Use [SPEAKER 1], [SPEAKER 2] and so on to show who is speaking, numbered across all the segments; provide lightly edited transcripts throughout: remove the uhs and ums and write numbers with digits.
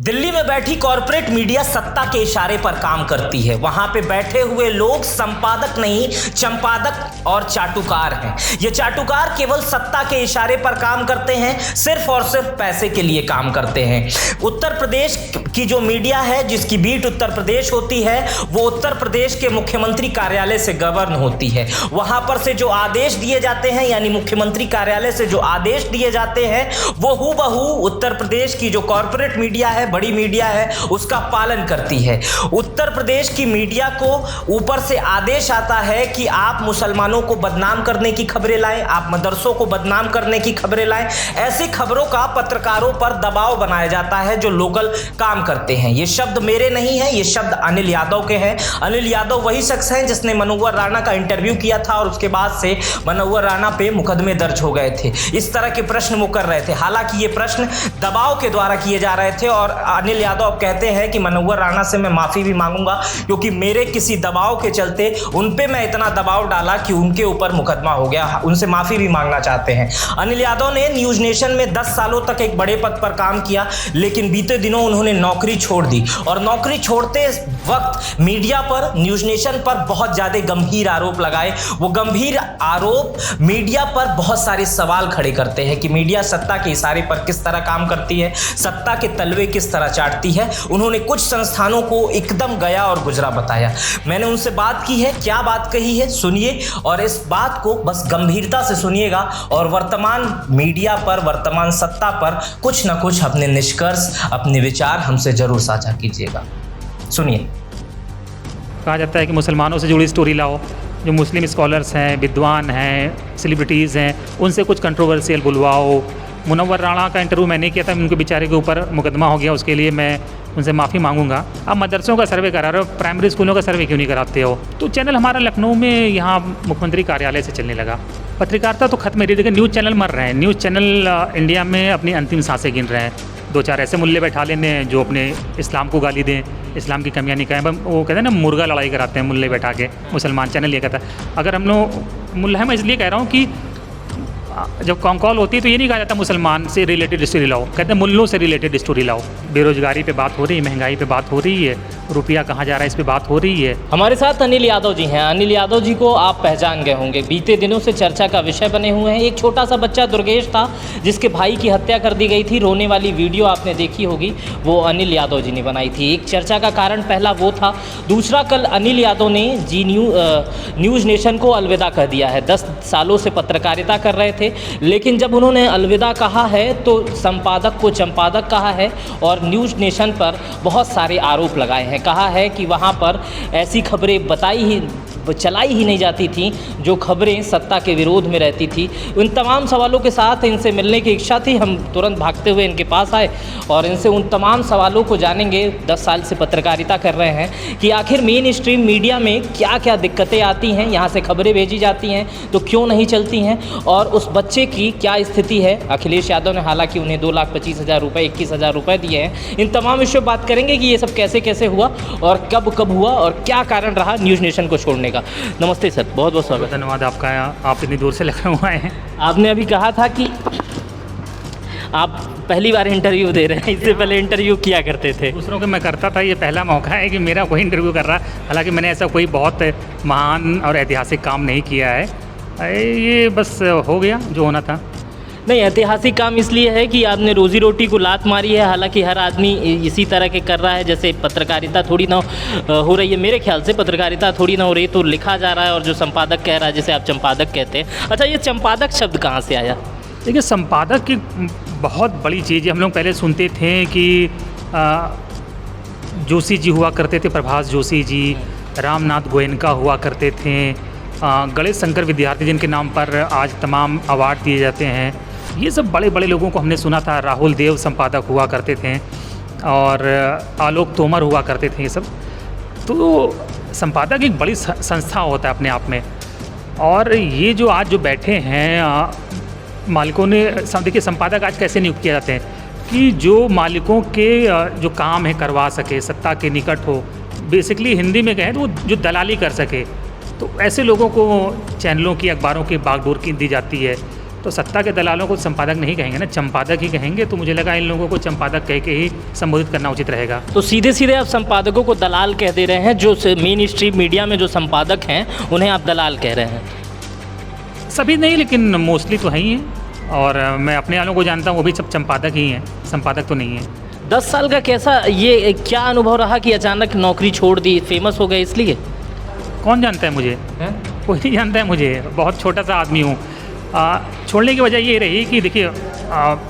[SPEAKER 1] दिल्ली में बैठी corporate media सत्ता के इशारे पर काम करती है। वहां पे बैठे हुए लोग संपादक नहीं, चंपादक और चाटुकार हैं। ये चाटुकार केवल सत्ता के इशारे पर काम करते हैं, सिर्फ और सिर्फ पैसे के लिए काम करते हैं। उत्तर प्रदेश की जो मीडिया है, जिसकी बीट उत्तर प्रदेश होती है, वो उत्तर प्रदेश के मुख्यमंत्री कार्यालय से गवर्न होती है। वहां पर से जो आदेश दिए जाते हैं, यानी मुख्यमंत्री कार्यालय से जो आदेश दिए जाते हैं, वो हूबहू उत्तर प्रदेश की जो कॉर्पोरेट मीडिया है, बड़ी मीडिया है, उसका पालन करती है। उत्तर प्रदेश की मीडिया को ऊपर से आदेश आता है कि आप मुसलमानों को बदनाम करने की खबरें लाएं, आप मदरसों को बदनाम करने की खबरें लाएं। ऐसी खबरों का पत्रकारों पर दबाव बनाया जाता है जो लोकल काम करते हैं। ये शब्द मेरे नहीं है, ये शब्द अनिल यादव के हैं। अनिल यादव वही शख्स हैं जिसने मनोहर राणा का इंटरव्यू किया था और उसके बाद से मनोहर राणा पे मुकदमे दर्ज हो गए थे। इस तरह के प्रश्न वो कर रहे थे। हालांकि ये प्रश्न दबाव के द्वारा किए जा रहे थे और अनिल यादव कहते हैं कि मनोहर राणा से मैं माफी भी मांगूंगा, क्योंकि मेरे किसी दबाव के चलते उन पे मैं इतना दबाव डाला कि उनके ऊपर मुकदमा हो गया। उनसे माफी भी मांगना चाहते हैं। अनिल यादव ने न्यूज नेशन में 10 सालों तक एक बड़े पद पर काम किया, लेकिन बीते दिनों उन्होंने नौकरी छोड़ दी और नौकरी छोड़ते वक्त मीडिया पर, न्यूज नेशन पर बहुत ज्यादा गंभीर आरोप लगाए। वो गंभीर आरोप मीडिया पर बहुत सारे सवाल खड़े करते हैं कि मीडिया सत्ता के इशारे पर किस तरह काम करती है, सत्ता के तलवे किस तरह चाटती है। उन्होंने कुछ संस्थानों को एकदम गया और गुजरा बताया। मैंने उनसे बात की है, क्या बात कही है सुनिए, और इस बात को बस गंभीरता से सुनिएगा और वर्तमान मीडिया पर, वर्तमान सत्ता पर कुछ ना कुछ अपने निष्कर्ष, अपने विचार हमसे जरूर साझा कीजिएगा। सुनिए।
[SPEAKER 2] कहा जाता है कि मुसलमानों से जुड़ी स्टोरी लाओ, जो मुस्लिम स्कॉलर्स हैं, विद्वान हैं, सेलिब्रिटीज़ हैं, उनसे कुछ कंट्रोवर्शियल बुलवाओ। मुनव्वर राणा का इंटरव्यू मैंने किया था, उनके बेचारे के ऊपर मुकदमा हो गया, उसके लिए मैं उनसे माफ़ी मांगूंगा। आप मदरसों का सर्वे करा रहे हो, प्राइमरी स्कूलों का सर्वे क्यों नहीं कराते हो? तो चैनल हमारा लखनऊ में यहाँ मुख्यमंत्री कार्यालय से चलने लगा। पत्रकारिता तो खत्म है रही, देखिए न्यूज़ चैनल मर रहे हैं। न्यूज़ चैनल इंडिया में अपनी अंतिम सांसें गिन रहे हैं। 2-4 ऐसे मुल्ले बैठा लेने जो अपने इस्लाम को गाली दें, इस्लाम की कमियाँ निकालें। वो कहते हैं ना, मुर्गा लड़ाई कराते हैं मुल्ले बैठा के। मुसलमान चैनल ये कहता है। अगर हम लोग मुल्ला है, मैं इसलिए कह रहा हूँ कि जब कॉल होती है तो ये नहीं कहा जाता मुसलमान से रिलेटेड स्टोरी लाओ, कहते हैं मुल्लों से रिलेटेड स्टोरी लाओ। बेरोजगारी पे बात हो रही है, महंगाई पे बात हो रही है, रुपया कहाँ जा रहा है, इस पे बात हो रही है।
[SPEAKER 3] हमारे साथ अनिल यादव जी हैं। अनिल यादव जी को आप पहचान गए होंगे, बीते दिनों से चर्चा का विषय बने हुए हैं। एक छोटा सा बच्चा दुर्गेश था जिसके भाई की हत्या कर दी गई थी। रोने वाली वीडियो आपने देखी होगी, वो अनिल यादव जी ने बनाई थी। एक चर्चा का कारण पहला वो था। दूसरा, कल अनिल यादव ने न्यूज़ नेशन को अलविदा कह दिया है। 10 सालों से पत्रकारिता कर रहे थे, लेकिन जब उन्होंने अलविदा कहा है तो संपादक को चंपादक कहा है और न्यूज़ नेशन पर बहुत सारे आरोप लगाए हैं। कहा है कि वहाँ पर ऐसी खबरें चलाई ही नहीं जाती थी जो खबरें सत्ता के विरोध में रहती थी। उन तमाम सवालों के साथ इनसे मिलने की इच्छा थी। हम तुरंत भागते हुए इनके पास आए और इनसे उन तमाम सवालों को जानेंगे। 10 साल से पत्रकारिता कर रहे हैं कि आखिर मेन स्ट्रीम मीडिया में क्या क्या दिक्कतें आती हैं, यहाँ से खबरें भेजी जाती हैं तो क्यों नहीं चलती हैं, और उस बच्चे की क्या स्थिति है। अखिलेश यादव ने हालांकि उन्हें 2,25,000 रुपये, 21,000 रुपये दिए हैं। इन तमाम विषयों बात करेंगे कि ये सब कैसे कैसे हुआ और कब हुआ और क्या कारण रहा न्यूज़ नेशन को छोड़ने का। नमस्ते सर, बहुत बहुत स्वागत।
[SPEAKER 2] धन्यवाद आपका, आप इतनी दूर से लखनऊ आए हैं।
[SPEAKER 3] आपने अभी कहा था कि आप पहली बार इंटरव्यू दे रहे हैं, इससे पहले इंटरव्यू किया करते थे।
[SPEAKER 2] दूसरों के मैं करता था, ये पहला मौका है कि मेरा कोई इंटरव्यू कर रहा है। हालांकि मैंने ऐसा कोई बहुत महान और ऐतिहासिक काम नहीं किया है, ये बस हो गया जो होना था।
[SPEAKER 3] नहीं, ऐतिहासिक काम इसलिए है कि आपने रोजी रोटी को लात मारी है। हालांकि हर आदमी इसी तरह के कर रहा है, जैसे पत्रकारिता थोड़ी ना हो रही है। मेरे ख्याल से पत्रकारिता थोड़ी ना हो रही, तो लिखा जा रहा है और जो संपादक कह रहा है, जैसे आप चंपादक कहते हैं। अच्छा, ये चंपादक शब्द कहाँ से आया?
[SPEAKER 2] देखिए, संपादक की बहुत बड़ी चीज़ है। हम लोग पहले सुनते थे कि जोशी जी हुआ करते थे, प्रभास जोशी जी, रामनाथ गोयनका हुआ करते थे, गणेश शंकर विद्यार्थी जिनके नाम पर आज तमाम अवार्ड दिए जाते हैं। ये सब बड़े बड़े लोगों को हमने सुना था। राहुल देव संपादक हुआ करते थे और आलोक तोमर हुआ करते थे। ये सब तो संपादक एक बड़ी संस्था होता है अपने आप में। और ये जो आज जो बैठे हैं मालिकों ने, देखिए संपादक आज कैसे नियुक्त किए जाते हैं कि जो मालिकों के जो काम है करवा सके, सत्ता के निकट हो, बेसिकली हिंदी में कहें तो वो जो दलाली कर सके। तो ऐसे लोगों को चैनलों की, अखबारों की बागडोर की दी जाती है। तो सत्ता के दलालों को संपादक नहीं कहेंगे ना, संपादक ही कहेंगे। तो मुझे लगा इन लोगों को संपादक कह के ही संबोधित करना उचित रहेगा।
[SPEAKER 3] तो सीधे सीधे आप संपादकों को दलाल कह दे रहे हैं, जो मेन स्ट्रीम मीडिया में जो संपादक हैं उन्हें आप दलाल कह रहे हैं।
[SPEAKER 2] सभी नहीं, लेकिन मोस्टली तो है ही हैं। और मैं अपने वालों को जानता हूँ, वो भी सब संपादक ही हैं, संपादक तो नहीं है।
[SPEAKER 3] 10 साल का कैसा ये क्या अनुभव रहा कि अचानक नौकरी छोड़ दी, फेमस हो गए इसलिए?
[SPEAKER 2] कौन जानता है मुझे? कोई नहीं जानता है मुझे, बहुत छोटा सा आदमी हूँ। छोड़ने की वजह ये रही कि देखिए,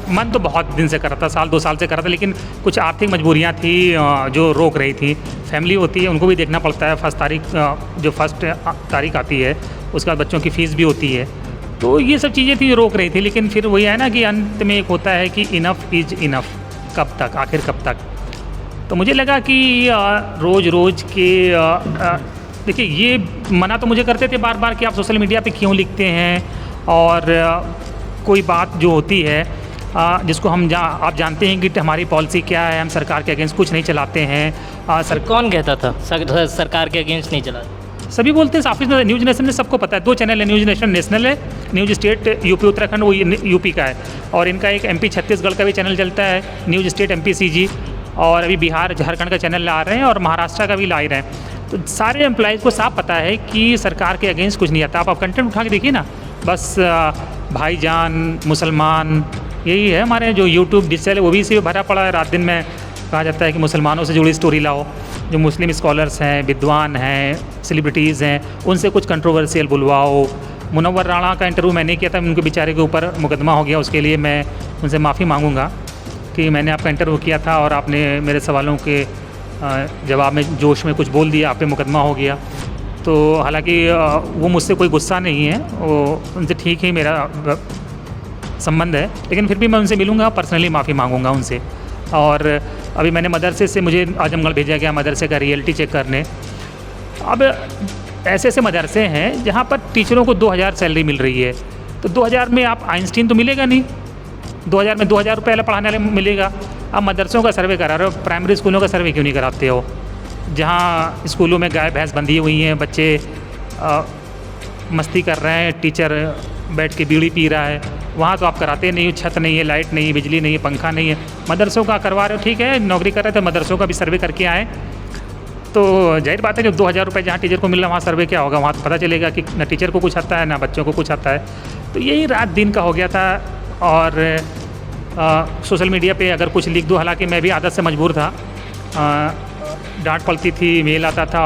[SPEAKER 2] मन तो बहुत दिन से कर रहा था, साल 2 साल से कर रहा था, लेकिन कुछ आर्थिक मजबूरियाँ थी जो रोक रही थी। फैमिली होती है, उनको भी देखना पड़ता है। फर्स्ट तारीख आती है, उसके बाद बच्चों की फ़ीस भी होती है। तो ये सब चीज़ें थी जो रोक रही थी। लेकिन फिर वही है ना कि अंत में एक होता है कि इनफ इज़ इनफ, कब तक, आखिर कब तक। तो मुझे लगा कि रोज़ के देखिए, ये मना तो मुझे करते थे बार बार कि आप सोशल मीडिया पे क्यों लिखते हैं, और कोई बात जो होती है जिसको आप जानते हैं कि हमारी पॉलिसी क्या है, हम सरकार के अगेंस्ट कुछ नहीं चलाते हैं।
[SPEAKER 3] कौन कहता था सरकार के अगेंस्ट नहीं चला?
[SPEAKER 2] सभी बोलते हैं, ऑफिस में न्यूज़ नेशन में सबको पता है। 2 चैनल है, न्यूज़ नेशन नेशनल है, न्यूज़ स्टेट यूपी उत्तराखंड वो यूपी का है, और इनका एक MP छत्तीसगढ़ का भी चैनल चलता है, न्यूज़ स्टेट MP CG, और अभी बिहार झारखंड का चैनल ला रहे हैं और महाराष्ट्र का भी ला रहे हैं। तो सारे एम्प्लॉइज़ को साफ पता है कि सरकार के अगेंस्ट कुछ नहीं आता। आप कंटेंट उठा के देखिए ना, बस भाईजान, मुसलमान, यही है हमारे जो यूट्यूब डिजिटल है, वो भी इसी में भरा पड़ा है। रात दिन में कहा जाता है कि मुसलमानों से जुड़ी स्टोरी लाओ, जो मुस्लिम स्कॉलर्स हैं, विद्वान हैं, सेलिब्रिटीज़ हैं, उनसे कुछ कंट्रोवर्शियल बुलवाओ। मुनव्वर राणा का इंटरव्यू मैंने किया था, उनके बेचारे के ऊपर मुकदमा हो गया। उसके लिए मैं उनसे माफ़ी मांगूंगा कि मैंने आपका इंटरव्यू किया था और आपने मेरे सवालों के जवाब में जोश में कुछ बोल दिया, आप पे मुकदमा हो गया। तो हालांकि वो मुझसे कोई गुस्सा नहीं है, वो उनसे ठीक ही मेरा संबंध है, लेकिन फिर भी मैं उनसे मिलूँगा, पर्सनली माफ़ी मांगूंगा उनसे। और अभी मैंने मदरसे से, मुझे आजमगढ़ भेजा गया मदरसे का रियलिटी चेक करने। अब ऐसे ऐसे मदरसे हैं जहाँ पर टीचरों को 2000 सैलरी मिल रही है, तो 2000 में आप आइंस्टीन तो मिलेगा नहीं, 2000 में 2000 रुपये वाला पढ़ाने वाले मिलेगा। आप मदरसों का सर्वे करा रहे हो, प्राइमरी स्कूलों का सर्वे क्यों नहीं कराते हो? जहाँ स्कूलों में गाय भैंस बंधी हुई हैं, बच्चे मस्ती कर रहे हैं, टीचर बैठ के बीड़ी पी रहा है, वहाँ तो आप कराते नहीं हो। छत नहीं है, लाइट नहीं है, बिजली नहीं है, पंखा नहीं है। मदरसों का करवा रहे हो, ठीक है, नौकरी कर रहे थे, मदरसों का भी सर्वे करके आए। तो जाहिर बात है कि 2000 रुपये जहाँ टीचर को मिल रहा है, वहाँ सर्वे क्या होगा? वहाँ तो पता चलेगा कि ना टीचर को कुछ आता है ना बच्चों को कुछ आता है। तो यही रात दिन का हो गया था। और सोशल मीडिया पे अगर कुछ लिख दो, हालांकि मैं भी आदत से मजबूर था, डांट पड़ती थी, मेल आता था,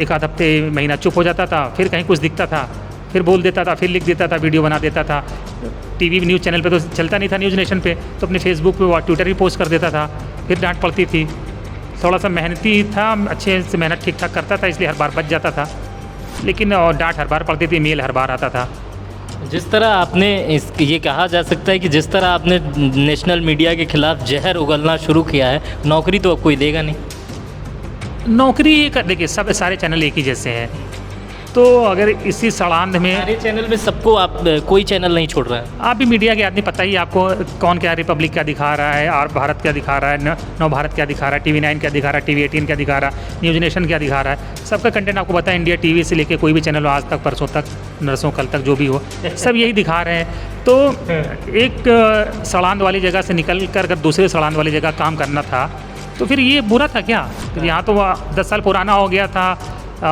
[SPEAKER 2] 1 हफ्ते महीना चुप हो जाता था, फिर कहीं कुछ दिखता था, फिर बोल देता था, फिर लिख देता था, वीडियो बना देता था। टीवी न्यूज़ चैनल पे तो चलता नहीं था न्यूज़ नेशन पे, तो अपने फेसबुक पे ट्विटर भी पोस्ट कर देता था, फिर डांट पड़ती थी। थोड़ा सा मेहनती था, अच्छे से मेहनत ठीक ठाक करता था, इसलिए हर बार बच जाता था, लेकिन डांट हर बार पड़ती थी, मेल हर बार आता था।
[SPEAKER 3] जिस तरह आपने ये कहा जा सकता है कि जिस तरह आपने नेशनल मीडिया के खिलाफ जहर उगलना शुरू किया है, नौकरी तो अब कोई देगा नहीं।
[SPEAKER 2] नौकरी देखिए, सारे चैनल एक ही जैसे हैं, तो अगर इसी सड़ांध में
[SPEAKER 3] सारे चैनल में सबको आप कोई चैनल नहीं छोड़ रहा है।
[SPEAKER 2] आप भी मीडिया के आदमी, पता ही आपको कौन क्या, रिपब्लिक क्या दिखा रहा है, और भारत क्या दिखा रहा है, नव भारत क्या दिखा रहा है, TV9 क्या दिखा रहा है, TV 18 क्या दिखा रहा है, न्यूज़ नेशन क्या दिखा रहा है। सबका कंटेंट आपको पता है, इंडिया TV से लेके कोई भी चैनल हो, आज तक, परसों तक, नरसों कल तक, जो भी हो, सब यही दिखा रहे हैं। तो एक सड़ांध वाली जगह से निकल कर अगर दूसरे सड़ांध वाली जगह काम करना था, तो फिर ये बुरा था क्या? फिर यहाँ तो 10 साल पुराना हो गया था,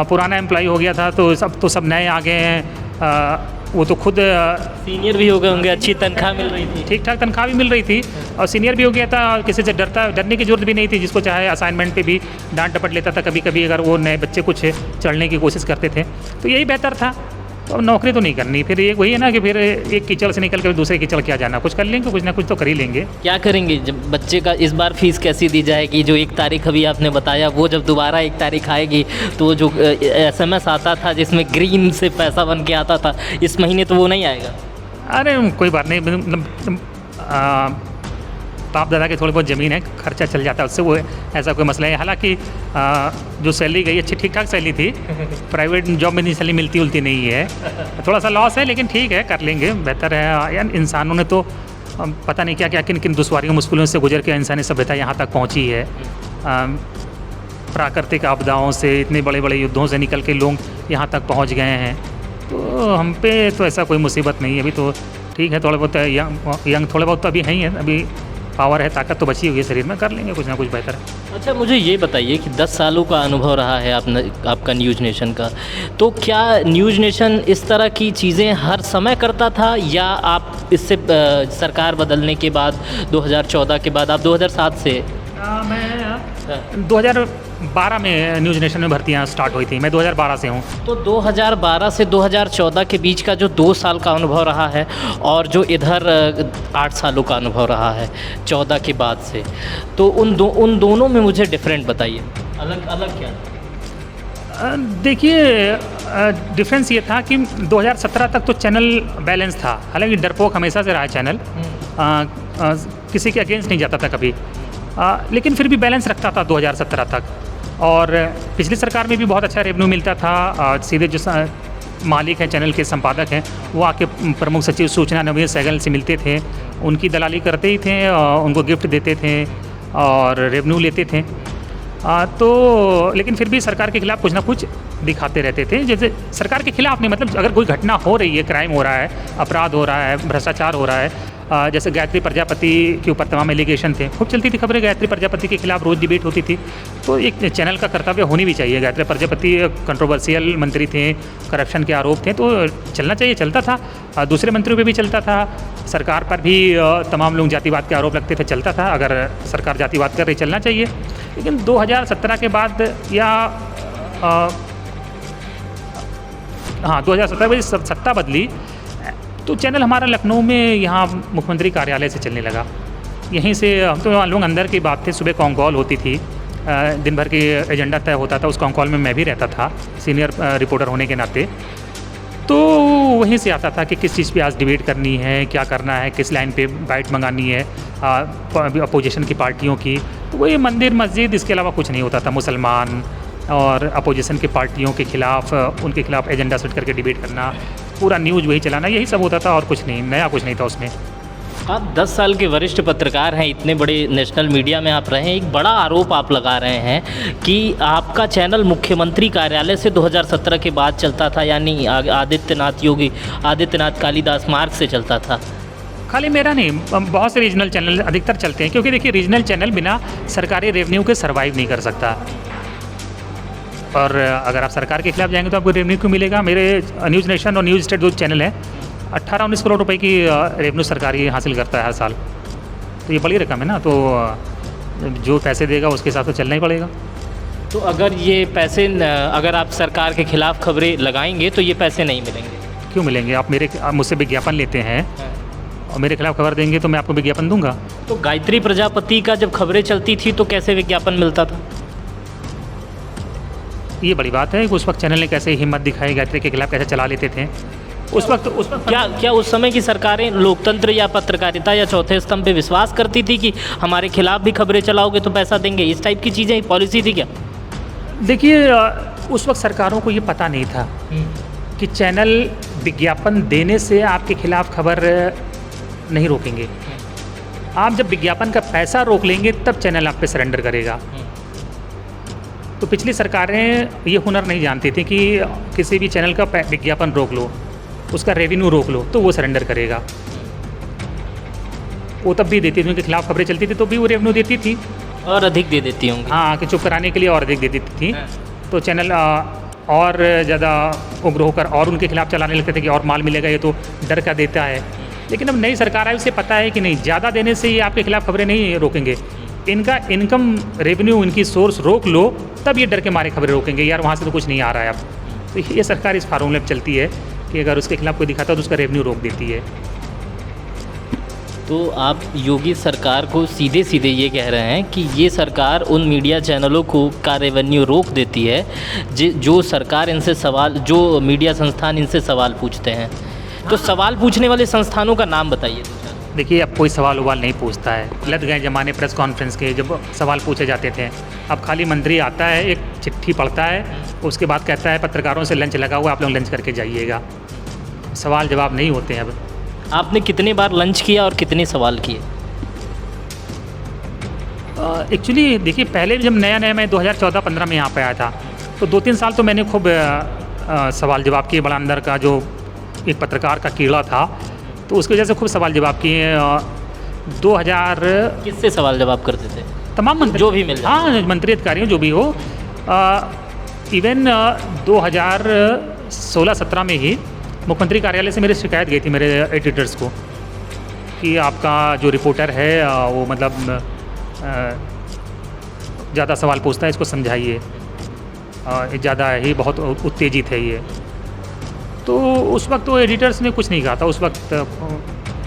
[SPEAKER 2] पुराना एम्प्लॉय हो गया था, तो सब नए आ गए हैं। वो तो खुद
[SPEAKER 3] सीनियर भी हो गए होंगे, अच्छी तनख्वाह मिल रही थी,
[SPEAKER 2] ठीक ठाक तनख्वाह भी मिल रही थी, और सीनियर भी हो गया था, किसी से डरने की जरूरत भी नहीं थी। जिसको चाहे असाइनमेंट पे भी डांट डपट लेता था कभी कभी, अगर वो नए बच्चे कुछ चढ़ने की कोशिश करते थे, तो यही बेहतर था। तो नौकरी तो नहीं करनी, फिर एक वही है ना कि फिर एक कीचड़ से निकल कर दूसरे कीचड़ क्या जाना, कुछ कर लेंगे, कुछ ना कुछ तो कर ही लेंगे।
[SPEAKER 3] क्या करेंगे जब बच्चे का इस बार फीस कैसी दी जाएगी? जो 1 तारीख अभी आपने बताया, वो जब दोबारा 1 तारीख आएगी, तो वो जो SMS आता था जिसमें ग्रीन से पैसा बन के आता था, इस महीने तो वो नहीं आएगा?
[SPEAKER 2] अरे कोई बात नहीं, मतलब बाप दादा के थोड़ी बहुत ज़मीन है, खर्चा चल जाता है उससे, वो ऐसा कोई मसला है। हालांकि जो सैलरी गई अच्छी ठीक ठाक सैलरी थी, प्राइवेट जॉब में नहीं सैलरी मिलती उलती नहीं है, थोड़ा सा लॉस है, लेकिन ठीक है, कर लेंगे, बेहतर है यार। इंसानों ने तो पता नहीं क्या क्या किन किन दुश्वारियों मुश्किलों से गुजर के इंसानी सभ्यता यहाँ तक पहुँची है। प्राकृतिक आपदाओं से, इतने बड़े बड़े युद्धों से निकल के लोग यहाँ तक पहुँच गए हैं, तो हम पे तो ऐसा कोई मुसीबत नहीं है। अभी तो ठीक है, थोड़े बहुत यंग थोड़े बहुत तो अभी हैं ही है, अभी पावर है, ताकत तो बची हुई है शरीर में, कर लेंगे कुछ ना कुछ बेहतर।
[SPEAKER 3] अच्छा, मुझे ये बताइए कि 10 सालों का अनुभव रहा है आपका न्यूज़ नेशन का, तो क्या न्यूज़ नेशन इस तरह की चीज़ें हर समय करता था, या आप इससे सरकार बदलने के बाद 2014 के बाद, आप 2007 से?
[SPEAKER 2] मैं 2012 में न्यूज़ नेशन में भर्तियाँ स्टार्ट हुई थी, मैं 2012 से हूँ।
[SPEAKER 3] तो 2012 से 2014 के बीच का जो 2 साल का अनुभव रहा है, और जो इधर 8 सालों का अनुभव रहा है 14 के बाद से, तो उन दोनों में मुझे डिफरेंट बताइए, अलग अलग क्या?
[SPEAKER 2] देखिए, डिफरेंस ये था कि 2017 तक तो चैनल बैलेंस था, हालांकि डरपोक हमेशा से रहा है चैनल, किसी के अगेंस्ट नहीं जाता था कभी, लेकिन फिर भी बैलेंस रखता था 2017 तक। और पिछली सरकार में भी बहुत अच्छा रेवेन्यू मिलता था। सीधे जो मालिक हैं चैनल के, संपादक हैं, वो आके प्रमुख सचिव सूचना नवीन सहगल से मिलते थे, उनकी दलाली करते ही थे, उनको गिफ्ट देते थे और रेवेन्यू लेते थे। तो लेकिन फिर भी सरकार के खिलाफ कुछ ना कुछ दिखाते रहते थे। जैसे सरकार के खिलाफ नहीं, मतलब अगर कोई घटना हो रही है, क्राइम हो रहा है, अपराध हो रहा है, भ्रष्टाचार हो रहा है, जैसे गायत्री प्रजापति के ऊपर तमाम एलिगेशन थे, खूब चलती थी खबरें गायत्री प्रजापति के खिलाफ, रोज़ डिबेट होती थी। तो एक चैनल का कर्तव्य होनी भी चाहिए। गायत्री प्रजापति कंट्रोवर्शियल मंत्री थे, करप्शन के आरोप थे, तो चलना चाहिए, चलता था। दूसरे मंत्रियों पे भी चलता था, सरकार पर भी तमाम लोग जातिवाद के आरोप लगते थे, चलता था। अगर सरकार जातिवाद कर रही, चलना चाहिए। लेकिन 2017 के बाद या 2017 में सत्ता बदली तो चैनल हमारा लखनऊ में यहाँ मुख्यमंत्री कार्यालय से चलने लगा। यहीं से हम तो लोग अंदर की बात थे, सुबह कॉन कॉल होती थी, दिन भर की एजेंडा तय होता था, उस कॉन कॉल में मैं भी रहता था सीनियर रिपोर्टर होने के नाते। तो वहीं से आता था कि किस चीज़ पे आज डिबेट करनी है, क्या करना है, किस लाइन पे बाइट मंगानी है अपोजिशन की पार्टियों की। तो वही मंदिर मस्जिद, इसके अलावा कुछ नहीं होता था। मुसलमान और अपोजिशन की पार्टियों के खिलाफ, उनके खिलाफ एजेंडा सेट करके डिबेट करना, पूरा न्यूज़ वही चलाना, यही सब होता था और कुछ नहीं, नया कुछ नहीं था उसमें।
[SPEAKER 3] आप 10 साल के वरिष्ठ पत्रकार हैं, इतने बड़े नेशनल मीडिया में आप रहे हैं, एक बड़ा आरोप आप लगा रहे हैं कि आपका चैनल मुख्यमंत्री कार्यालय से 2017 के बाद चलता था, यानी आदित्यनाथ कालीदास मार्ग से चलता था।
[SPEAKER 2] खाली मेरा नहीं, बहुत से रीजनल चैनल अधिकतर चलते हैं, क्योंकि देखिए रीजनल चैनल बिना सरकारी रेवेन्यू के सर्वाइव नहीं कर सकता। और अगर आप सरकार के खिलाफ जाएंगे तो आपको रेवेन्यू क्यों मिलेगा? मेरे न्यूज़ नेशन और न्यूज़ स्टेट जो चैनल है, 18-19 करोड़ रुपए की रेवेन्यू सरकारी हासिल करता है हर साल। तो ये बड़ी रकम है ना, तो जो पैसे देगा उसके हिसाब से चलना ही पड़ेगा।
[SPEAKER 3] तो अगर ये पैसे, अगर आप सरकार के खिलाफ खबरें लगाएंगे तो ये पैसे नहीं मिलेंगे?
[SPEAKER 2] क्यों मिलेंगे? आप मुझसे विज्ञापन लेते हैं और मेरे खिलाफ खबर देंगे तो मैं आपको विज्ञापन दूंगा।
[SPEAKER 3] तो गायत्री प्रजापति का जब खबरें चलती थी तो कैसे विज्ञापन मिलता था?
[SPEAKER 2] ये बड़ी बात है कि उस वक्त चैनल ने कैसे हिम्मत दिखाई, गायत्री के खिलाफ कैसे चला लेते थे उस वक्त
[SPEAKER 3] क्या उस समय की सरकारें लोकतंत्र या पत्रकारिता या चौथे स्तंभ पे विश्वास करती थी कि हमारे खिलाफ भी खबरें चलाओगे तो पैसा देंगे, इस टाइप की चीज़ें पॉलिसी थी क्या?
[SPEAKER 2] देखिए, उस वक्त सरकारों को ये पता नहीं था कि चैनल विज्ञापन देने से आपके खिलाफ खबर नहीं रोकेंगे। आप जब विज्ञापन का पैसा रोक लेंगे तब चैनल आप पे सरेंडर करेगा। तो पिछली सरकारें ये हुनर नहीं जानती थी कि किसी भी चैनल का विज्ञापन रोक लो, उसका रेवेन्यू रोक लो, तो वो सरेंडर करेगा। वो तब भी देती थी, उनके खिलाफ खबरें चलती थी तो भी वो रेवेन्यू देती थी,
[SPEAKER 3] और अधिक दे देती होंगी।
[SPEAKER 2] हाँ, कि चुप कराने के लिए और अधिक दे देती थी। तो चैनल और ज़्यादा उग्र होकर और उनके खिलाफ चलाने लगते थे कि और माल मिलेगा, ये तो डर का देता है। लेकिन अब नई सरकार आई, उसे पता है कि नहीं, ज़्यादा देने से ये आपके खिलाफ खबरें नहीं रोकेंगे। इनका इनकम रेवेन्यू, इनकी सोर्स रोक लो, तब ये डर के मारे खबरें रोकेंगे, यार वहाँ से तो कुछ नहीं आ रहा है अब। तो ये सरकार इस फार्मूले पर चलती है कि अगर उसके खिलाफ कोई दिखाता है तो उसका रेवेन्यू रोक देती है।
[SPEAKER 3] तो आप योगी सरकार को सीधे सीधे ये कह रहे हैं कि ये सरकार उन मीडिया चैनलों का रेवेन्यू रोक देती है जो सरकार इनसे सवाल, जो मीडिया संस्थान इनसे सवाल पूछते हैं। तो सवाल पूछने वाले संस्थानों का नाम बताइए।
[SPEAKER 2] देखिए, अब कोई सवाल उवाल नहीं पूछता है, लग गए ज़माने प्रेस कॉन्फ्रेंस के जब सवाल पूछे जाते थे। अब खाली मंत्री आता है, एक चिट्ठी पढ़ता है, उसके बाद कहता है पत्रकारों से लंच लगा हुआ, आप लोग लंच करके जाइएगा। सवाल जवाब नहीं होते हैं अब।
[SPEAKER 3] आपने कितने बार लंच किया और कितने सवाल किए?
[SPEAKER 2] एक्चुअली देखिए, पहले जब नया मैं 2014-15 में यहाँ पे आया था तो 2-3 साल तो मैंने खूब सवाल जवाब किए। बड़ा अंदर का जो एक पत्रकार का कीड़ा था, तो उसकी वजह से खूब सवाल जवाब किए। 2000
[SPEAKER 3] किससे सवाल जवाब करते थे?
[SPEAKER 2] तमाम मंत्री
[SPEAKER 3] जो भी मिल जाए।
[SPEAKER 2] हाँ, मंत्री अधिकारियों जो भी हो। इवन 2016-17 में ही मुख्यमंत्री कार्यालय से मेरी शिकायत गई थी मेरे एडिटर्स को कि आपका जो रिपोर्टर है वो मतलब ज़्यादा सवाल पूछता है, इसको समझाइए, ज़्यादा ही बहुत उत्तेजित है ये। तो उस वक्त वो एडिटर्स ने कुछ नहीं कहा था। उस वक्त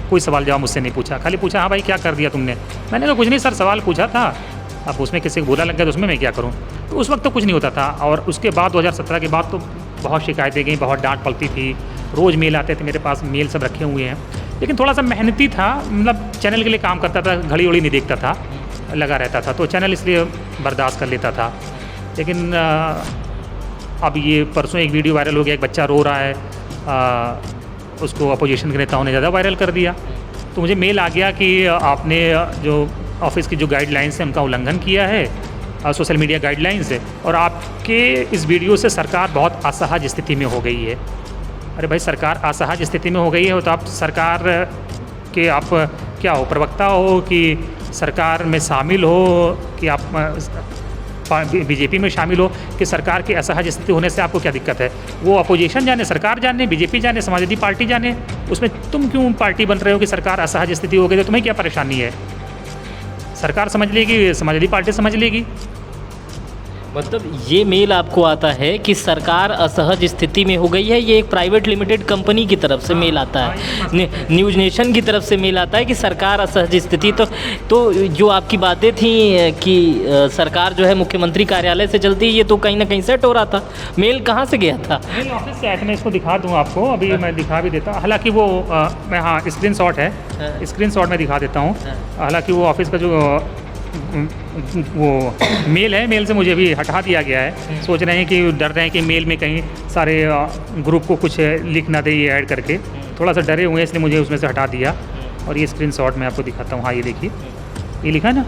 [SPEAKER 2] कोई सवाल जवाब मुझसे नहीं पूछा, खाली पूछा हाँ भाई क्या कर दिया तुमने। मैंने कहा कुछ नहीं सर, सवाल पूछा था, अब उसमें किसी को बुरा लग गया तो उसमें मैं क्या करूँ। तो उस वक्त तो कुछ नहीं होता था। और उसके बाद 2017 के बाद तो बहुत शिकायतें गई, बहुत डांट पड़ती थी, रोज़ मेल आते थे मेरे पास, मेल सब रखे हुए हैं। लेकिन थोड़ा सा मेहनती था, मतलब चैनल के लिए काम करता था, घड़ी उड़ी नहीं देखता था, लगा रहता था, तो चैनल इसलिए बर्दाश्त कर लेता था। लेकिन अब ये परसों एक वीडियो वायरल हो गया, एक बच्चा रो रहा है, उसको अपोजिशन के नेताओं ने ज़्यादा वायरल कर दिया। तो मुझे मेल आ गया कि आपने जो ऑफिस की जो गाइडलाइंस है उनका उल्लंघन किया है, सोशल मीडिया गाइडलाइंस है, और आपके इस वीडियो से सरकार बहुत असहज स्थिति में हो गई है। अरे भाई, सरकार असहज स्थिति में हो गई है तो आप सरकार के आप क्या हो, प्रवक्ता हो कि सरकार में शामिल हो, कि आप बीजेपी में शामिल हो, कि सरकार की असहज स्थिति होने से आपको क्या दिक्कत है? वो अपोजिशन जाने, सरकार जाने, बीजेपी जाने, समाजवादी पार्टी जाने, उसमें तुम क्यों पार्टी बन रहे हो कि सरकार असहज स्थिति हो गई तो तुम्हें क्या परेशानी है? सरकार समझ लेगी, समाजवादी पार्टी समझ लेगी।
[SPEAKER 3] मतलब ये मेल आपको आता है कि सरकार असहज स्थिति में हो गई है, ये एक प्राइवेट लिमिटेड कंपनी की तरफ से मेल आता है, न्यूज़ नेशन की तरफ से मेल आता है कि सरकार असहज स्थिति। तो जो आपकी बातें थी कि सरकार जो है मुख्यमंत्री कार्यालय से चलती है, ये तो कहीं ना कहीं सेट हो रहा था। मेल कहाँ से गया था?
[SPEAKER 2] मेल ऑफिस से आया था, मैं इसको दिखा दूँ आपको, अभी मैं दिखा भी देता हूँ। हालांकि वो मैं हाँ स्क्रीन शॉट है, स्क्रीन शॉट में दिखा देता हूँ। हालांकि वो ऑफिस का जो वो मेल है, मेल से मुझे भी हटा दिया गया है। सोच रहे हैं कि डर रहे हैं कि मेल में कहीं सारे ग्रुप को कुछ लिख ना दे ये ऐड करके, थोड़ा सा डरे हुए हैं, इसलिए मुझे उसमें से हटा दिया। और ये स्क्रीनशॉट मैं आपको दिखाता हूँ। हाँ, ये देखिए, ये लिखा है ना,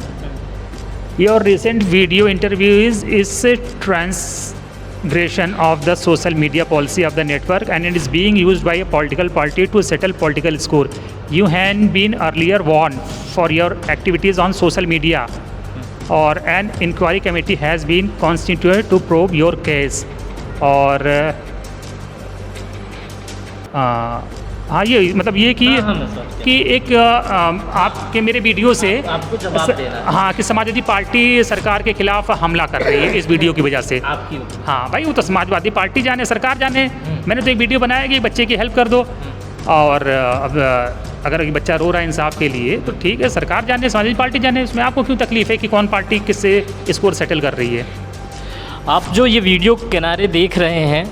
[SPEAKER 2] your recent video interview is transgression of the social media policy of the network and it is being used by a political party to settle political score. You had been earlier warned for your activities on social media, or an inquiry committee has been constituted to probe your case. और हाँ, ये मतलब ये कि एक आपके मेरे video से
[SPEAKER 3] आपको जवाब देना है।
[SPEAKER 2] हाँ, कि समाजवादी पार्टी सरकार के खिलाफ हमला कर रही है इस वीडियो की वजह से।
[SPEAKER 3] आपकी
[SPEAKER 2] हाँ भाई, वो तो समाजवादी पार्टी जाने, सरकार जाने। मैंने तो एक वीडियो बनाया कि बच्चे की हेल्प कर दो, और अब अगर एक बच्चा रो रहा है इंसाफ के लिए तो ठीक है, सरकार जाने, समाजवादी पार्टी जाने, इसमें आपको क्यों तकलीफ है कि कौन पार्टी किससे स्कोर सेटल कर रही है?
[SPEAKER 3] आप जो ये वीडियो किनारे देख रहे हैं,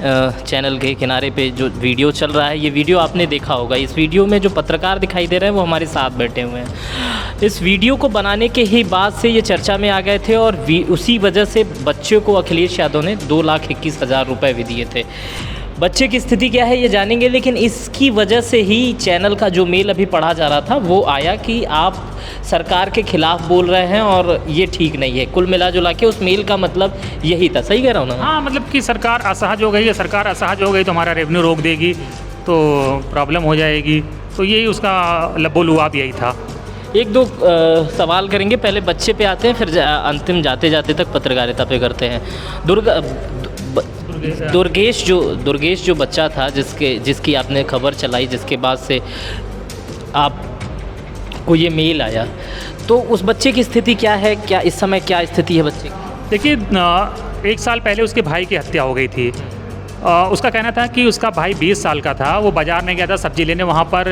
[SPEAKER 3] चैनल के किनारे पे जो वीडियो चल रहा है, ये वीडियो आपने देखा होगा। इस वीडियो में जो पत्रकार दिखाई दे रहे हैं वो हमारे साथ बैठे हुए हैं। इस वीडियो को बनाने के ही बाद से ये चर्चा में आ गए थे, और उसी वजह से बच्चे को अखिलेश यादव ने 2,21,000 रुपये भी दिए थे। बच्चे की स्थिति क्या है ये जानेंगे, लेकिन इसकी वजह से ही चैनल का जो मेल अभी पढ़ा जा रहा था वो आया कि आप सरकार के खिलाफ बोल रहे हैं और ये ठीक नहीं है। कुल मिला जुला के उस मेल का मतलब यही था। सही कह रहा हूँ ना?
[SPEAKER 2] हाँ, मतलब कि सरकार असहज हो गई है, सरकार असहज हो गई तो हमारा रेवेन्यू रोक देगी, तो प्रॉब्लम हो जाएगी। तो यही उसका लब्बो लुआब यही था।
[SPEAKER 3] एक दो सवाल करेंगे, पहले बच्चे पे आते हैं, फिर अंतिम जाते जाते तक पत्रकारिता पे करते हैं। दुर्गेश जो बच्चा था जिसकी आपने खबर चलाई, जिसके बाद से आपको ये मेल आया, तो उस बच्चे की स्थिति क्या है? क्या इस समय क्या स्थिति है बच्चे की?
[SPEAKER 2] देखिए, 1 साल पहले उसके भाई की हत्या हो गई थी। उसका कहना था कि उसका भाई 20 साल का था, वो बाज़ार में गया था सब्जी लेने, वहाँ पर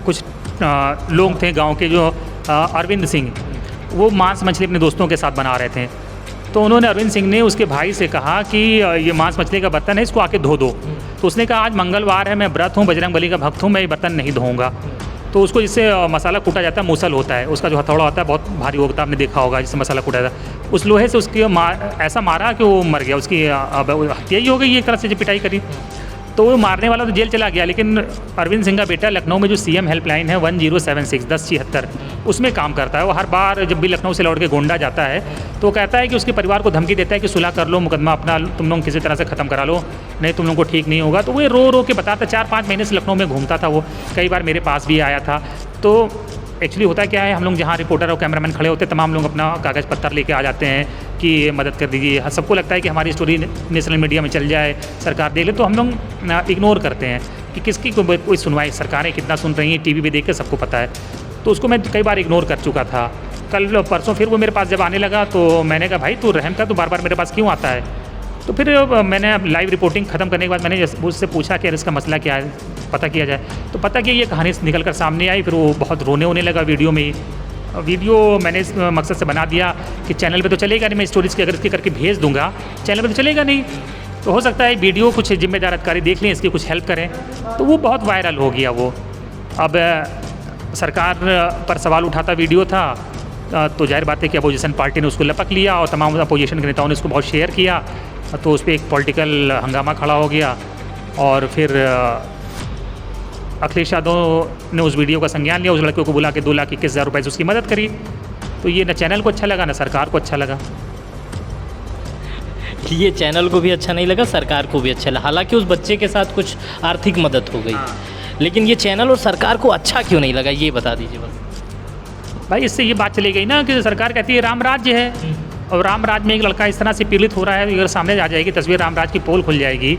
[SPEAKER 2] कुछ लोग थे गांव के, जो अरविंद सिंह, वो मांस मछली अपने दोस्तों के साथ बना रहे थे। तो उन्होंने, अरविंद सिंह ने उसके भाई से कहा कि ये मांस मछली का बर्तन है, इसको आके धो दो। तो उसने कहा आज मंगलवार है, मैं व्रत हूँ, बजरंग बली का भक्त हूँ, मैं ये बर्तन नहीं धोऊंगा। तो उसको जिससे मसाला कूटा जाता है, मूसल होता है, उसका जो हथौड़ा होता है बहुत भारी होता है, आपने देखा होगा, जिससे मसाला कूटा जाता है, उस लोहे से उसकी ऐसा मारा कि वो मर गया। उसकी हत्या ही हो गई एक तरह से, जो पिटाई करी। तो वो मारने वाला तो जेल चला गया, लेकिन अरविंद सिंह का बेटा लखनऊ में जो CM हेल्पलाइन है 1076 1076 उसमें काम करता है। वो हर बार जब भी लखनऊ से लौट के गोंडा जाता है तो वो कहता है कि उसके परिवार को धमकी देता है कि सुलह कर लो, मुकदमा अपना तुम लोग किसी तरह से ख़त्म करा लो, नहीं तुम लोग को ठीक नहीं होगा। तो वो रो के बताता, 4-5 महीने से लखनऊ में घूमता था वो, कई बार मेरे पास भी आया था। तो एक्चुअली होता क्या है, हम लोग जहाँ रिपोर्टर और कैमरामैन खड़े होते हैं तमाम लोग अपना कागज़ पत्तर लेके आ जाते हैं कि मदद कर दीजिए। सबको लगता है कि हमारी स्टोरी नेशनल मीडिया में चल जाए, सरकार देख ले, तो हम लोग इग्नोर करते हैं कि किसकी कोई सुनवाई, सरकारें कितना सुन रही हैं, TV पे देख के सबको पता है। तो उसको मैं कई बार इग्नोर कर चुका था। कल परसों फिर वो मेरे पास जब आने लगा तो मैंने कहा भाई तू रहम का, तू बार बार मेरे पास क्यों आता है? तो फिर मैंने लाइव रिपोर्टिंग ख़त्म करने के बाद मैंने उससे पूछा कि इसका मसला क्या है, पता किया जाए। तो पता कि ये कहानी निकल कर सामने आई, फिर वो बहुत रोने लगा वीडियो में ही। वीडियो मैंने इस मकसद से बना दिया कि चैनल पे तो चलेगा नहीं, मैं स्टोरीज़ की अगर इसके करके भेज दूंगा चैनल पे तो चलेगा नहीं, तो हो सकता है वीडियो कुछ जिम्मेदार अधिकारी देख लें, इसकी कुछ हेल्प करें। तो वो बहुत वायरल हो गया वो। अब सरकार पर सवाल उठाता वीडियो था तो जाहिर बात है कि अपोजिशन पार्टी ने उसको लपक लिया और तमाम अपोजिशन के नेताओं ने इसको बहुत शेयर किया, तो उस पर एक पॉलिटिकल हंगामा खड़ा हो गया। और फिर अखिलेश यादव ने उस वीडियो का संज्ञान लिया, उस लड़के को बुला के 2,21,000 रुपये से उसकी मदद करी। तो ये न चैनल को अच्छा लगा न सरकार को अच्छा लगा।
[SPEAKER 3] ये चैनल को भी अच्छा नहीं लगा, सरकार को भी अच्छा लगा। हालांकि उस बच्चे के साथ कुछ आर्थिक मदद हो गई, लेकिन ये चैनल और सरकार को अच्छा क्यों नहीं लगा, ये बता दीजिए बस।
[SPEAKER 2] भाई इससे ये बात चली गई ना कि सरकार कहती है राम राज्य है, और राम राज्य में एक लड़का इस तरह से पीड़ित हो रहा है, अगर सामने आ जाएगी तस्वीर, राम राज्य की पोल खुल जाएगी,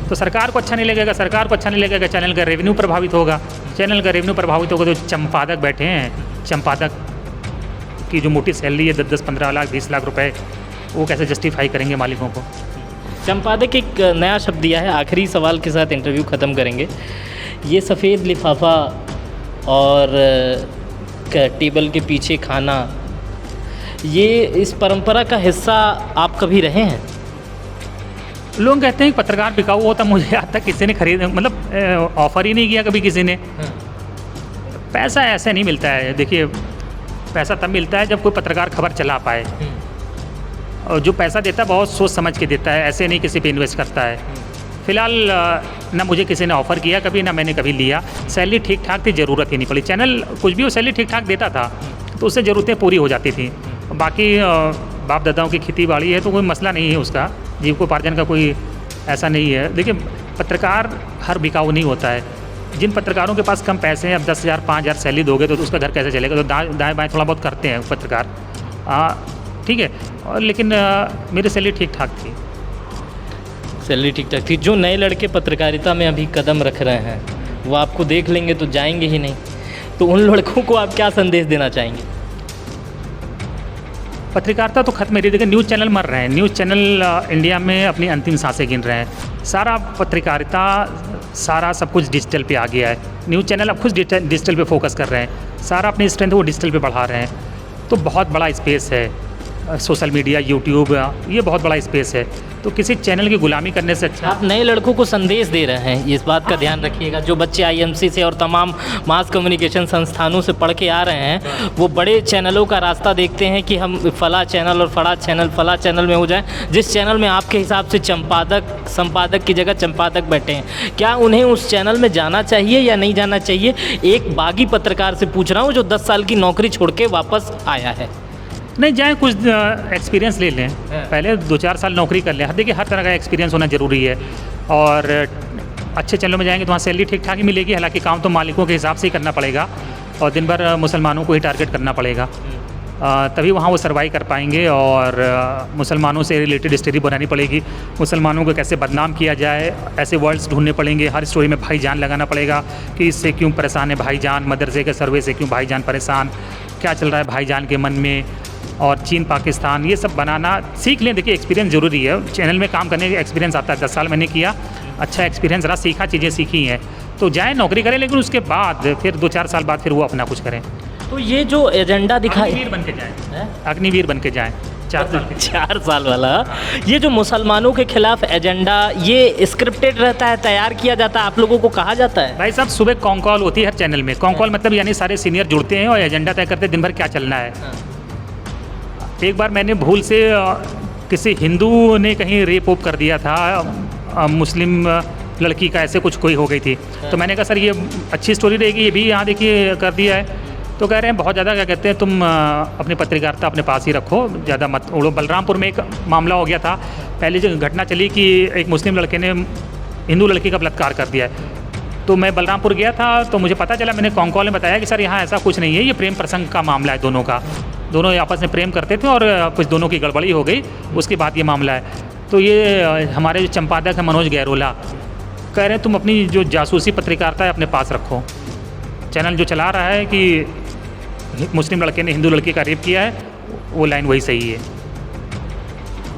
[SPEAKER 2] तो सरकार को अच्छा नहीं लगेगा। सरकार को अच्छा नहीं लगेगा, चैनल का रेवेन्यू प्रभावित होगा। चैनल का रेवेन्यू प्रभावित होगा तो चंपादक बैठे हैं, चंपादक की जो मोटी सैलरी है 10-10, 15 लाख, 20 लाख रुपए, वो कैसे जस्टिफाई करेंगे मालिकों को?
[SPEAKER 3] चंपादक एक नया शब्द दिया है, आखिरी सवाल के साथ इंटरव्यू ख़त्म करेंगे। ये सफ़ेद लिफाफा और टेबल के पीछे खाना, ये इस परंपरा का हिस्सा आप कभी रहे हैं?
[SPEAKER 2] लोग कहते हैं कि पत्रकार बिकाऊ होता, मुझे आज तक किसी ने खरीद मतलब ऑफ़र ही नहीं किया कभी किसी ने। पैसा ऐसे नहीं मिलता है, देखिए पैसा तब मिलता है जब कोई पत्रकार खबर चला पाए, और जो पैसा देता है बहुत सोच समझ के देता है, ऐसे नहीं किसी पे इन्वेस्ट करता है। फ़िलहाल ना मुझे किसी ने ऑफ़र किया कभी, ना मैंने कभी लिया। सैलरी ठीक ठाक थी, ज़रूरत ही नहीं पड़ी। चैनल कुछ भी वो सैलरी ठीक ठाक देता था तो उससे ज़रूरतें पूरी हो जाती थी। बाकी बाप दादाओं की खेती बाड़ी है तो कोई मसला नहीं है उसका, जीविकोपार्जन का कोई ऐसा नहीं है। देखिए पत्रकार हर बिकाऊ नहीं होता है। जिन पत्रकारों के पास कम पैसे हैं, अब 10,000 5,000 सैलरी दोगे तो उसका घर कैसे चलेगा? तो दाएँ बाएँ थोड़ा बहुत करते हैं पत्रकार, ठीक है। और लेकिन मेरी सैलरी ठीक ठाक थी।
[SPEAKER 3] सैलरी ठीक ठाक थी। जो नए लड़के पत्रकारिता में अभी कदम रख रहे हैं वो आपको देख लेंगे तो जाएंगे ही नहीं, तो उन लड़कों को आप क्या संदेश देना चाहेंगे?
[SPEAKER 2] पत्रकारिता तो खत्म है। देखिए न्यूज़ चैनल मर रहे हैं, न्यूज़ चैनल इंडिया में अपनी अंतिम सांसें गिन रहे हैं। सारा पत्रकारिता, सारा सब कुछ डिजिटल पे आ गया है। न्यूज़ चैनल अब खुद डिजिटल पे फोकस कर रहे हैं, सारा अपनी स्ट्रेंथ वो डिजिटल पे बढ़ा रहे हैं। तो बहुत बड़ा स्पेस है सोशल मीडिया, यूट्यूब, ये बहुत बड़ा स्पेस है। तो किसी चैनल की गुलामी करने से अच्छा
[SPEAKER 3] आप नए लड़कों को संदेश दे रहे हैं, इस बात का ध्यान रखिएगा। जो बच्चे IMC से और तमाम मास कम्युनिकेशन संस्थानों से पढ़ के आ रहे हैं, वो बड़े चैनलों का रास्ता देखते हैं कि हम फला चैनल और फला चैनल में हो जाएं, जिस चैनल में आपके हिसाब से संपादक की जगह चंपादक बैठे हैं। क्या उन्हें उस चैनल में जाना चाहिए या नहीं जाना चाहिए? एक बागी पत्रकार से पूछ रहा हूँ जो 10 साल की नौकरी छोड़ के वापस आया है।
[SPEAKER 2] नहीं जाए, कुछ एक्सपीरियंस ले लें, पहले 2-4 साल नौकरी कर लें। देखिए हर तरह का एक्सपीरियंस होना ज़रूरी है। और अच्छे चैनलों में जाएंगे तो वहाँ सैलरी ठीक ठाक ही मिलेगी, हालांकि काम तो मालिकों के हिसाब से ही करना पड़ेगा और दिन भर मुसलमानों को ही टारगेट करना पड़ेगा, तभी वहाँ वो सर्वाइव कर पाएंगे। और मुसलमानों से रिलेटेड स्टोरी बनानी पड़ेगी, मुसलमानों को कैसे बदनाम किया जाए, ऐसे वर्ड्स ढूंढने पड़ेंगे। हर स्टोरी में भाईजान लगाना पड़ेगा कि इससे क्यों परेशान है भाईजान, मदरसे के सर्वे से क्यों भाईजान परेशान, क्या चल रहा है भाईजान के मन में, और चीन पाकिस्तान, ये सब बनाना सीख लें। देखिए एक्सपीरियंस ज़रूरी है, चैनल में काम करने का एक्सपीरियंस आता है। 10 साल मैंने किया, अच्छा एक्सपीरियंस रहा, सीखा, चीज़ें सीखी हैं। तो जाएँ नौकरी करें, लेकिन उसके बाद फिर 2-4 साल बाद फिर वो अपना कुछ करें।
[SPEAKER 3] तो ये जो एजेंडा दिखाई,
[SPEAKER 2] अग्निवीर बन के जाएँ, अग्निवीर बन के जाएँ
[SPEAKER 3] 4 साल वाला, ये जो मुसलमानों के खिलाफ एजेंडा, ये स्क्रिप्टेड रहता है, तैयार किया जाता है, आप लोगों को कहा जाता है?
[SPEAKER 2] भाई साहब सुबह कॉन कॉल होती है हर चैनल में। कॉन कॉल मतलब यानी सारे सीनियर जुड़ते हैं और एजेंडा तय करते हैं दिन भर क्या चलना है। एक बार मैंने भूल से किसी हिंदू ने कहीं रेप ओप कर दिया था मुस्लिम लड़की का ऐसे कुछ कोई हो गई थी। तो मैंने कहा सर ये अच्छी स्टोरी रहेगी, ये भी यहाँ देखिए कर दिया है। तो कह रहे हैं बहुत ज़्यादा क्या कहते हैं, तुम अपनी पत्रकारिता अपने पास ही रखो, ज़्यादा मत उड़ो। बलरामपुर में एक मामला हो गया था, पहले जो घटना चली कि एक मुस्लिम लड़के ने हिंदू लड़की का बलात्कार कर दिया है। तो मैं बलरामपुर गया था तो मुझे पता चला, मैंने कॉल में बताया कि सर यहाँ ऐसा कुछ नहीं है, ये प्रेम प्रसंग का मामला है दोनों का, दोनों आपस में प्रेम करते थे और कुछ दोनों की गड़बड़ी हो गई, उसके बाद ये मामला है। तो ये हमारे जो संपादक हैं मनोज गहरोला कह रहे हैं तुम अपनी जो जासूसी पत्रकारिता है अपने पास रखो। चैनल जो चला रहा है कि मुस्लिम लड़के ने हिंदू लड़की का रेप किया है, वो लाइन वही सही है।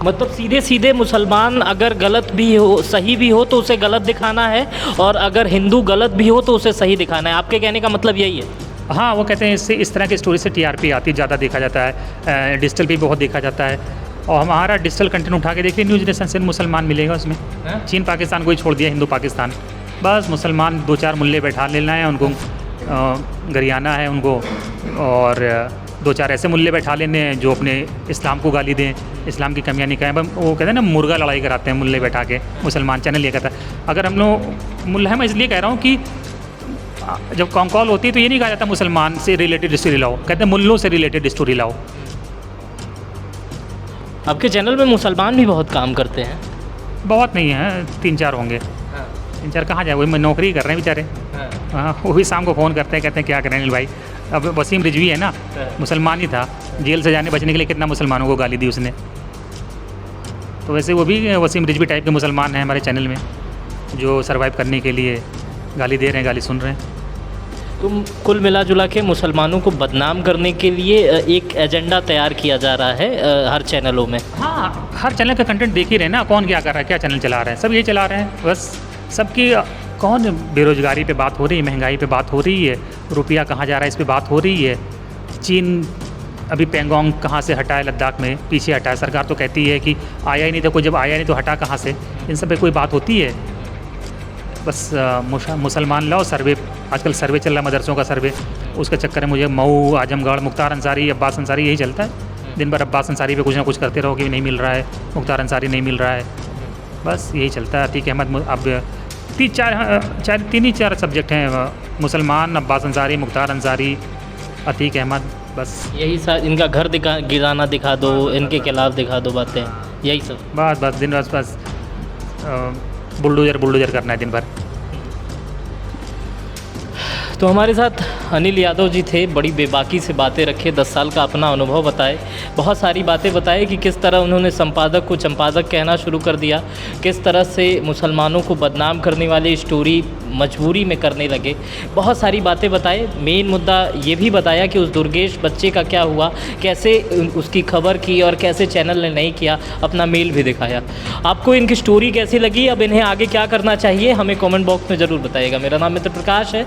[SPEAKER 3] मतलब सीधे सीधे मुसलमान अगर गलत भी हो, सही भी हो तो उसे गलत दिखाना है, और अगर हिंदू गलत भी हो तो उसे सही दिखाना है। आपके कहने का मतलब यही है?
[SPEAKER 2] हाँ, वो कहते हैं इससे इस तरह की स्टोरी से टीआरपी आती ज़्यादा देखा जाता है, डिजिटल भी बहुत देखा जाता है। और हमारा डिजिटल कंटेंट उठा के देखिए, न्यूज़ नेशन से मुसलमान मिलेगा उसमें। चीन पाकिस्तान को ही छोड़ दिया, हिंदू पाकिस्तान, बस मुसलमान 2-4 मुल्ले बैठा लेना है उनको, गरियाना है उनको, और 2-4 ऐसे मुल्ले बैठा लेने हैं जो अपने इस्लाम को गाली दें, इस्लाम की कमियाँ निकालें। वो कहते हैं ना मुर्गा लड़ाई कराते हैं मुल्ले बैठा के, मुसलमान चैनल ये कहता है। अगर हम लोग मुल्ला है, मैं इसलिए कह रहा हूँ कि जब कॉल होती है तो ये नहीं कहा जाता मुसलमान से रिलेटेड स्टोरी लाओ, कहते हैं मुल्लों से रिलेटेड स्टोरी लाओ।
[SPEAKER 3] आपके चैनल में मुसलमान भी बहुत काम करते हैं?
[SPEAKER 2] बहुत नहीं है, 3-4 होंगे। 3-4 कहाँ जाए, वही नौकरी कर रहे हैं बेचारे। हाँ, वो भी शाम को फ़ोन करते हैं, कहते हैं क्या करें अनिल भाई। अब वसीम रिजवी है ना, मुसलमान ही था, जेल से जाने बचने के लिए कितना मुसलमानों को गाली दी उसने। तो वैसे वो भी वसीम रिजवी टाइप के मुसलमान हैं हमारे चैनल में, जो सर्वाइव करने के लिए गाली दे रहे हैं, गाली सुन रहे हैं।
[SPEAKER 3] तो कुल मिला जुला के मुसलमानों को बदनाम करने के लिए एक एजेंडा तैयार किया जा रहा है हर चैनलों में।
[SPEAKER 2] हाँ, हर चैनल का कंटेंट देख ही रहे हैं ना, कौन क्या कर रहा है, क्या चैनल चला रहे हैं, सब ये चला रहे हैं बस। सबकी कौन बेरोज़गारी पे बात हो रही है, महंगाई पे बात हो रही है, रुपया कहाँ जा रहा है इस पे बात हो रही है। चीन अभी पेंगोंग कहाँ से हटा है, लद्दाख में पीछे हटा है, सरकार तो कहती है कि आया ही नहीं था, कोई जब आया नहीं तो हटा कहाँ से, इन सब पे कोई बात होती है? बस मुसलमान लाओ, सर्वे आजकल सर्वे चल रहा है, मदरसों का सर्वे, उसके चक्कर में मुझे मऊ, आजमगढ़, मुख्तार अंसारी, अब्बास अंसारी यही चलता है। दिन भर अब्बास अंसारी पे कुछ ना कुछ करते रहो कि नहीं मिल रहा है, मुख्तार अंसारी नहीं मिल रहा है, बस यही चलता है। अतीक अहमद, अब 3-4 सब्जेक्ट हैं, मुसलमान, अब्बास अंसारी, मुख्तार अंसारी, अतीक अहमद, बस
[SPEAKER 3] यही इनका घर गिराना दिखा दो, इनके खिलाफ दिखा दो बातें, यही सब
[SPEAKER 2] बस दिन बस बुलडोजर करना है दिन भर।
[SPEAKER 3] तो हमारे साथ अनिल यादव जी थे, बड़ी बेबाकी से बातें रखे, 10 साल का अपना अनुभव बताए, बहुत सारी बातें बताए कि किस तरह उन्होंने संपादक को चंपादक कहना शुरू कर दिया, किस तरह से मुसलमानों को बदनाम करने वाली स्टोरी मजबूरी में करने लगे, बहुत सारी बातें बताए। मेन मुद्दा ये भी बताया कि उस दुर्गेश बच्चे का क्या हुआ, कैसे उसकी खबर की और कैसे चैनल ने नहीं किया, अपना मेल भी दिखाया। आपको इनकी स्टोरी कैसी लगी, अब इन्हें आगे क्या करना चाहिए, हमें कमेंट बॉक्स में ज़रूर बताइएगा। मेरा नाम मित्र प्रकाश है।